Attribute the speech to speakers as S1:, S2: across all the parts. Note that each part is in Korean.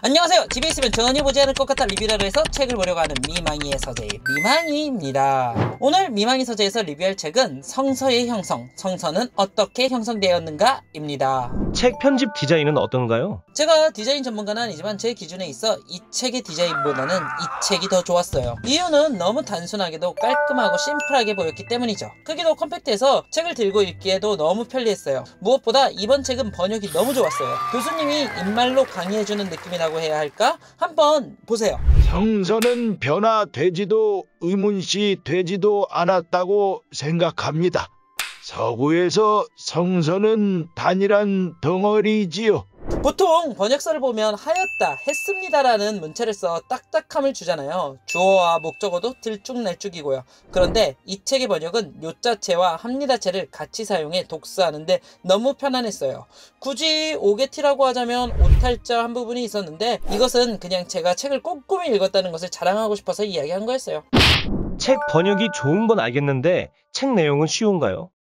S1: 안녕하세요. 집에 있으면 전혀 보지 않을 것 같아 리뷰를 해서 책을 보려고 하는 미망이의 서재 미망이입니다. 오늘 미망이 서재에서 리뷰할 책은 성서의 형성, 성서는 어떻게 형성되었는가 입니다.
S2: 책 편집 디자인은 어떤가요?
S1: 제가 디자인 전문가는 아니지만 제 기준에 있어 이 책의 디자인보다는 이 책이 더 좋았어요. 이유는 너무 단순하게도 깔끔하고 심플하게 보였기 때문이죠. 크기도 컴팩트해서 책을 들고 읽기에도 너무 편리했어요. 무엇보다 이번 책은 번역이 너무 좋았어요. 교수님이 입말로 강의해주는 느낌이라고 해야 할까? 한번 보세요.
S3: 성서는 변화되지도 의문시 되지도 않았다고 생각합니다. 서구에서 성서는 단일한 덩어리지요.
S1: 보통 번역서를 보면 하였다, 했습니다라는 문체를 써 딱딱함을 주잖아요. 주어와 목적어도 들쭉날쭉이고요. 그런데 이 책의 번역은 요자체와 합니다체를 같이 사용해 독서하는데 너무 편안했어요. 굳이 오게티라고 하자면 오탈자 한 부분이 있었는데 이것은 그냥 제가 책을 꼼꼼히 읽었다는 것을 자랑하고 싶어서 이야기한 거였어요.
S2: 책 번역이 좋은 건 알겠는데 책 내용은 쉬운가요?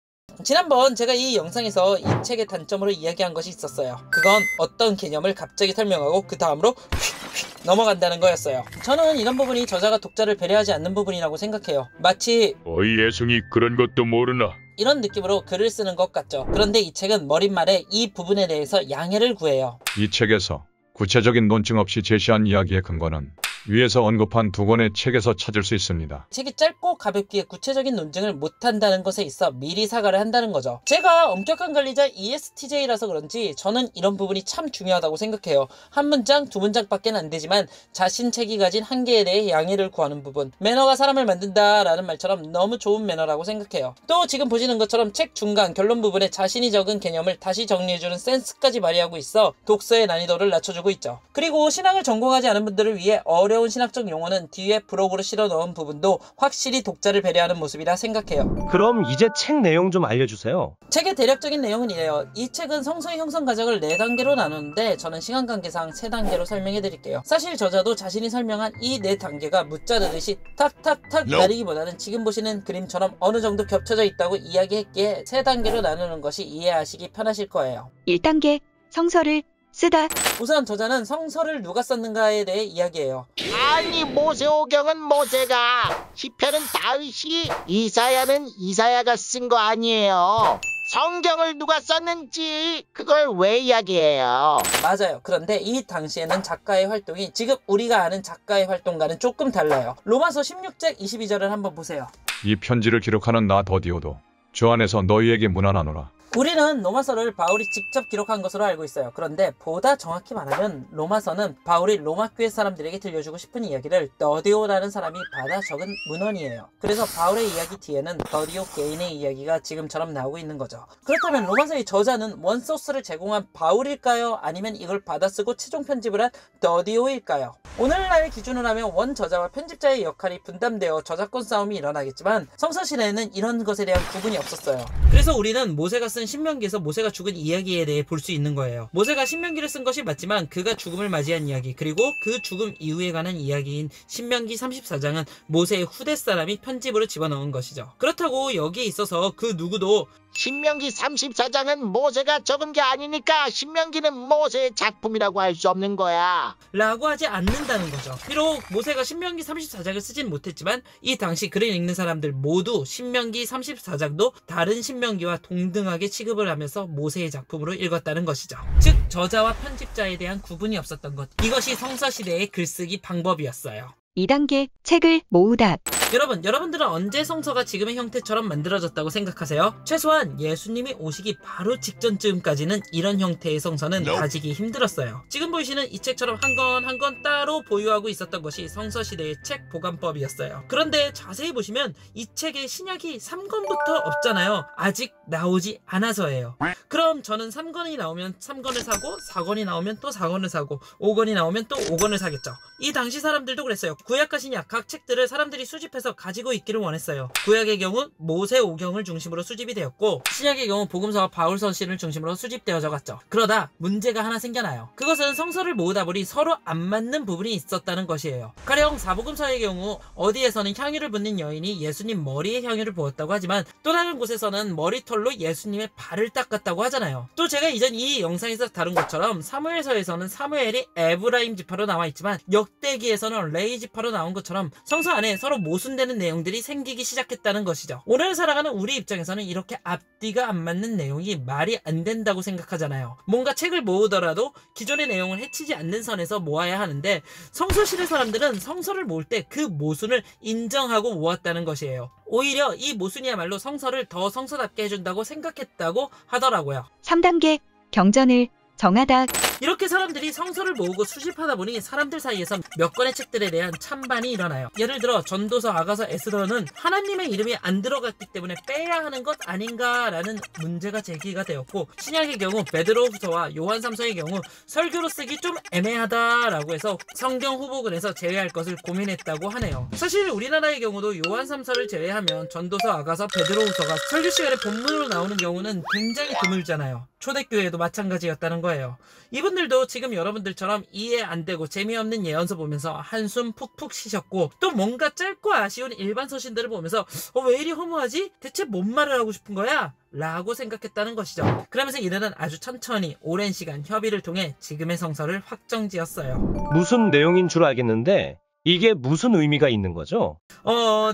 S1: 지난번 제가 이 영상에서 이 책의 단점으로 이야기한 것이 있었어요. 그건 어떤 개념을 갑자기 설명하고 그 다음으로 휙휙 넘어간다는 거였어요. 저는 이런 부분이 저자가 독자를 배려하지 않는 부분이라고 생각해요. 마치
S4: 어이 예송이 그런 것도 모르나?
S1: 이런 느낌으로 글을 쓰는 것 같죠. 그런데 이 책은 머릿말에 이 부분에 대해서 양해를 구해요.
S4: 이 책에서 구체적인 논증 없이 제시한 이야기의 근거는 위에서 언급한 두 권의 책에서 찾을 수 있습니다.
S1: 책이 짧고 가볍기에 구체적인 논증을 못한다는 것에 있어 미리 사과를 한다는 거죠. 제가 엄격한 관리자 ESTJ라서 그런지 저는 이런 부분이 참 중요하다고 생각해요. 한 문장, 두 문장밖에 안 되지만 자신 책이 가진 한계에 대해 양해를 구하는 부분. 매너가 사람을 만든다 라는 말처럼 너무 좋은 매너라고 생각해요. 또 지금 보시는 것처럼 책 중간 결론 부분에 자신이 적은 개념을 다시 정리해주는 센스까지 발휘하고 있어 독서의 난이도를 낮춰주고 있죠. 그리고 신학을 전공하지 않은 분들을 위해 어려운 신학적 용어는 뒤에 브로그로 실어 넣은 부분도 확실히 독자를 배려하는 모습이라 생각해요.
S2: 그럼 이제 책 내용 좀 알려주세요.
S1: 책의 대략적인 내용은 이래요. 이 책은 성서의 형성 과정을 4단계로 나누는데 저는 시간 관계상 3단계로 설명해 드릴게요. 사실 저자도 자신이 설명한 이 4단계가 무자르듯이 탁탁탁 나르기보다는 지금 보시는 그림처럼 어느 정도 겹쳐져 있다고 이야기했기에 3단계로 나누는 것이 이해하시기 편하실 거예요.
S5: 1단계 성서를 쓰다.
S1: 우선 저자는 성서를 누가 썼는가에 대해 이야기해요.
S6: 아니 모세오경은 모세가, 시편은 다윗이, 이사야는 이사야가 쓴 거 아니에요. 성경을 누가 썼는지 그걸 왜 이야기해요?
S1: 맞아요. 그런데 이 당시에는 작가의 활동이 지금 우리가 아는 작가의 활동과는 조금 달라요. 로마서 16장 22절을 한번 보세요.
S4: 이 편지를 기록하는 나 더디오도 주 안에서 너희에게 문안하노라.
S1: 우리는 로마서를 바울이 직접 기록한 것으로 알고 있어요. 그런데 보다 정확히 말하면 로마서는 바울이 로마교회 사람들에게 들려주고 싶은 이야기를 더디오라는 사람이 받아 적은 문헌이에요. 그래서 바울의 이야기 뒤에는 더디오 개인의 이야기가 지금처럼 나오고 있는 거죠. 그렇다면 로마서의 저자는 원소스를 제공한 바울일까요? 아니면 이걸 받아쓰고 최종 편집을 한 더디오일까요? 오늘날 기준으로 하면 원 저자와 편집자의 역할이 분담되어 저작권 싸움이 일어나겠지만 성서시대에는 이런 것에 대한 구분이 없었어요. 그래서 우리는 모세가 쓴 신명기에서 모세가 죽은 이야기에 대해 볼 수 있는 거예요. 모세가 신명기를 쓴 것이 맞지만 그가 죽음을 맞이한 이야기, 그리고 그 죽음 이후에 관한 이야기인 신명기 34장은 모세의 후대 사람이 편집으로 집어넣은 것이죠. 그렇다고 여기에 있어서 그 누구도
S6: 신명기 34장은 모세가 적은 게 아니니까 신명기는 모세의 작품이라고 할 수 없는 거야.
S1: 라고 하지 않는다는 거죠. 비록 모세가 신명기 34장을 쓰진 못했지만 이 당시 글을 읽는 사람들 모두 신명기 34장도 다른 신명기와 동등하게 취급을 하면서 모세의 작품으로 읽었다는 것이죠. 즉 저자와 편집자에 대한 구분이 없었던 것. 이것이 성서시대의 글쓰기 방법이었어요.
S5: 2단계 책을 모으다.
S1: 여러분들은 언제 성서가 지금의 형태처럼 만들어졌다고 생각하세요? 최소한 예수님이 오시기 바로 직전쯤까지는 이런 형태의 성서는 가지기 힘들었어요. 지금 보이시는 이 책처럼 한 권 따로 보유하고 있었던 것이 성서시대의 책 보관법이었어요. 그런데 자세히 보시면 이 책에 신약이 3권부터 없잖아요. 아직 나오지 않아서예요. 그럼 저는 3권이 나오면 3권을 사고 4권이 나오면 또 4권을 사고 5권이 나오면 또 5권을 사겠죠. 이 당시 사람들도 그랬어요. 구약과 신약 각 책들을 사람들이 수집해서 가지고 있기를 원했어요. 구약의 경우 모세오경을 중심으로 수집이 되었고 신약의 경우 복음서와 바울서신을 중심으로 수집되어져 갔죠. 그러다 문제가 하나 생겨나요. 그것은 성서를 모으다 보니 서로 안 맞는 부분이 있었다는 것이에요. 가령 사복음서의 경우 어디에서는 향유를 붓는 여인이 예수님 머리에 향유를 부었다고 하지만 또 다른 곳에서는 머리털 털로 예수님의 발을 닦았다고 하잖아요. 또 제가 이전 이 영상에서 다룬 것처럼 사무엘서에서는 사무엘이 에브라임 지파로 나와 있지만 역대기에서는 레위 지파로 나온 것처럼 성서 안에 서로 모순되는 내용들이 생기기 시작했다는 것이죠. 오늘 살아가는 우리 입장에서는 이렇게 앞뒤가 안 맞는 내용이 말이 안 된다고 생각하잖아요. 뭔가 책을 모으더라도 기존의 내용을 해치지 않는 선에서 모아야 하는데 성서시대 사람들은 성서를 모을 때 그 모순을 인정하고 모았다는 것이에요. 오히려 이 모순이야말로 성서를 더 성서답게 해준다고 생각했다고 하더라고요.
S5: 3단계 경전을 정하다.
S1: 이렇게 사람들이 성서를 모으고 수집하다 보니 사람들 사이에서 몇 권의 책들에 대한 찬반이 일어나요. 예를 들어 전도서, 아가서, 에스더는 하나님의 이름이 안 들어갔기 때문에 빼야 하는 것 아닌가라는 문제가 제기가 되었고, 신약의 경우 베드로후서와 요한 3서의 경우 설교로 쓰기 좀 애매하다라고 해서 성경 후보군에서 제외할 것을 고민했다고 하네요. 사실 우리나라의 경우도 요한 3서를 제외하면 전도서, 아가서, 베드로후서가 설교 시간에 본문으로 나오는 경우는 굉장히 드물잖아요. 초대교회도 마찬가지였다는 거예요. 이분들도 지금 여러분들처럼 이해 안 되고 재미없는 예언서 보면서 한숨 푹푹 쉬셨고, 또 뭔가 짧고 아쉬운 일반 서신들을 보면서 왜 이리 허무하지? 대체 뭔 말을 하고 싶은 거야? 라고 생각했다는 것이죠. 그러면서 이들은 아주 천천히 오랜 시간 협의를 통해 지금의 성서를 확정지었어요.
S2: 무슨 내용인 줄 알겠는데 이게 무슨 의미가 있는 거죠?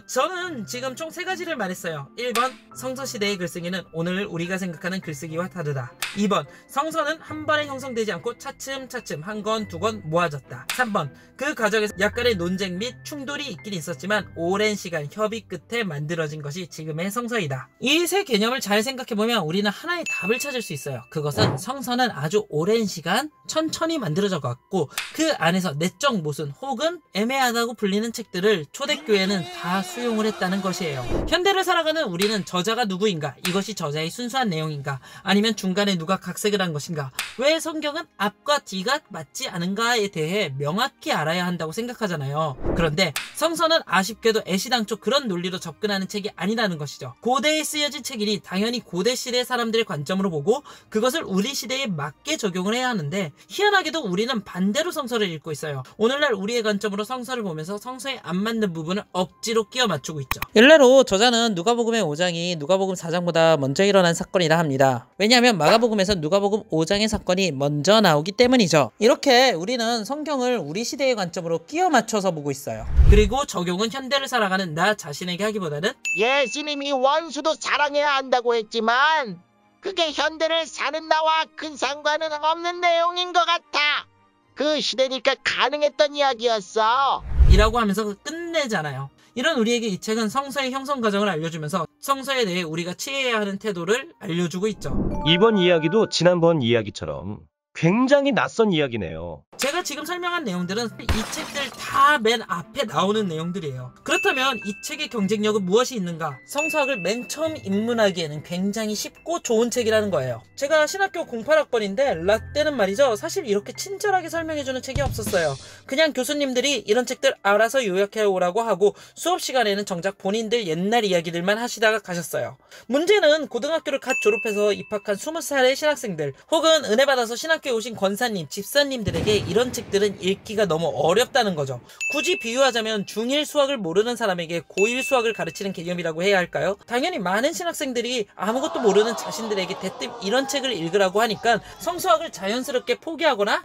S1: 저는 지금 총 3가지를 말했어요. 1번, 성서시대의 글쓰기는 오늘 우리가 생각하는 글쓰기와 다르다. 2번, 성서는 한 번에 형성되지 않고 차츰차츰 한 권, 2권 모아졌다. 3번, 그 과정에서 약간의 논쟁 및 충돌이 있긴 있었지만 오랜 시간 협의 끝에 만들어진 것이 지금의 성서이다. 이 세 개념을 잘 생각해보면 우리는 하나의 답을 찾을 수 있어요. 그것은 성서는 아주 오랜 시간 천천히 만들어져 갔고, 그 안에서 내적 모순 혹은 애매하다고 불리는 책들을 초대교회는 다 수용을 했다는 것이에요. 현대를 살아가는 우리는 저자가 누구인가? 이것이 저자의 순수한 내용인가? 아니면 중간에 누가 각색을 한 것인가? 왜 성경은 앞과 뒤가 맞지 않은가에 대해 명확히 알아야 한다고 생각하잖아요. 그런데 성서는 아쉽게도 애시당초 그런 논리로 접근하는 책이 아니라는 것이죠. 고대에 쓰여진 책이니 당연히 고대 시대 사람들의 관점으로 보고 그것을 우리 시대에 맞게 적용을 해야 하는데, 희한하게도 우리는 반대로 성서를 읽고 있어요. 오늘날 우리의 관점으로 성서를 보면서 성서에 안 맞는 부분을 억지로 끼워 맞추고 있죠. 일례로 저자는 누가복음의 5장이 누가복음 4장보다 먼저 일어난 사건이라 합니다. 왜냐하면 마가복음에서 누가복음 5장의 사건이 먼저 나오기 때문이죠. 이렇게 우리는 성경을 우리 시대의 관점으로 끼워 맞춰서 보고 있어요. 그리고 적용은 현대를 살아가는 나 자신에게 하기보다는
S6: 예수님이 원수도 사랑해야 한다고 했지만 그게 현대를 사는 나와 큰 상관은 없는 내용인 것 같아. 그 시대니까 가능했던 이야기였어.
S1: 이라고 하면서 끝내잖아요. 이런 우리에게 이 책은 성서의 형성 과정을 알려주면서 성서에 대해 우리가 취해야 하는 태도를 알려주고 있죠.
S2: 이번 이야기도 지난번 이야기처럼 굉장히 낯선 이야기네요.
S1: 제가 지금 설명한 내용들은 이 책들 다 맨 앞에 나오는 내용들이에요. 그렇다면 이 책의 경쟁력은 무엇이 있는가? 성서학을 맨 처음 입문하기에는 굉장히 쉽고 좋은 책이라는 거예요. 제가 신학교 08학번인데 라떼는 말이죠, 사실 이렇게 친절하게 설명해주는 책이 없었어요. 그냥 교수님들이 이런 책들 알아서 요약해오라고 하고 수업 시간에는 정작 본인들 옛날 이야기들만 하시다가 가셨어요. 문제는 고등학교를 갓 졸업해서 입학한 20살의 신학생들 혹은 은혜 받아서 신학교에 오신 권사님, 집사님들에게 이런 책들은 읽기가 너무 어렵다는 거죠. 굳이 비유하자면 중1 수학을 모르는 사람에게 고1 수학을 가르치는 개념이라고 해야 할까요? 당연히 많은 신학생들이 아무것도 모르는 자신들에게 대뜸 이런 책을 읽으라고 하니까 성서학을 자연스럽게 포기하거나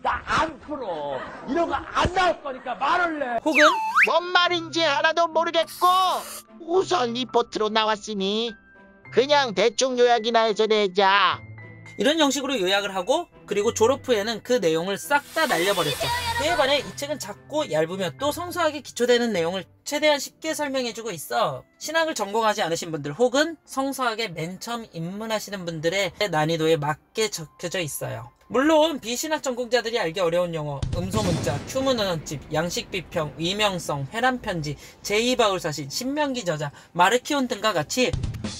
S7: 나 안 풀어. 이런 거 안 나올 거니까 말을 내.
S1: 혹은
S6: 뭔 말인지 하나도 모르겠고 우선 리포트로 나왔으니 그냥 대충 요약이나 해서 내자.
S1: 이런 형식으로 요약을 하고, 그리고 졸업 후에는 그 내용을 싹 다 날려버렸죠. 그에 반해 이 책은 작고 얇으며 또 성서학에 기초되는 내용을 최대한 쉽게 설명해주고 있어 신학을 전공하지 않으신 분들 혹은 성서학에 맨 처음 입문하시는 분들의 난이도에 맞게 적혀져 있어요. 물론 비신학 전공자들이 알기 어려운 용어, 음소문자, 큐문언집, 양식비평, 위명성, 회람편지, 제2바울사신, 신명기 저자, 마르키온 등과 같이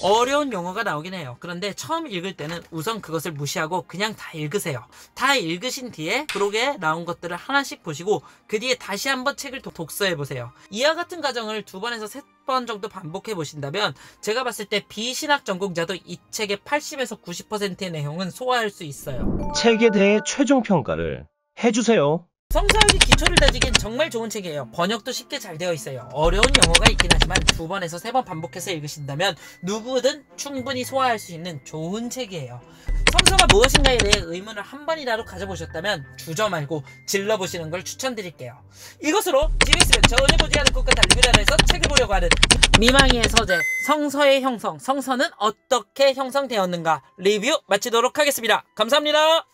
S1: 어려운 용어가 나오긴 해요. 그런데 처음 읽을 때는 우선 그것을 무시하고 그냥 다 읽으세요. 다 읽으신 뒤에 브록에 나온 것들을 하나씩 보시고 그 뒤에 다시 한번 책을 독서해보세요. 이와 같은 과정을 2번에서 3번 정도 반복해 보신다면 제가 봤을 때 비신학 전공자도 이 책의 80에서 90%의 내용은 소화할 수 있어요.
S2: 책에 대해 최종 평가를 해주세요.
S1: 성서학의 기초를 다지기엔 정말 좋은 책이에요. 번역도 쉽게 잘 되어 있어요. 어려운 영어가 있긴 하지만 2번에서 3번 반복해서 읽으신다면 누구든 충분히 소화할 수 있는 좋은 책이에요. 성서가 무엇인가에 대해 의문을 한 번이라도 가져보셨다면 주저 말고 질러보시는 걸 추천드릴게요. 이것으로 GBS는 전혀 보지 않을 것 같은 리뷰단에서 책을 보려고 하는 미망이의 서재 성서의 형성, 성서는 어떻게 형성되었는가 리뷰 마치도록 하겠습니다. 감사합니다.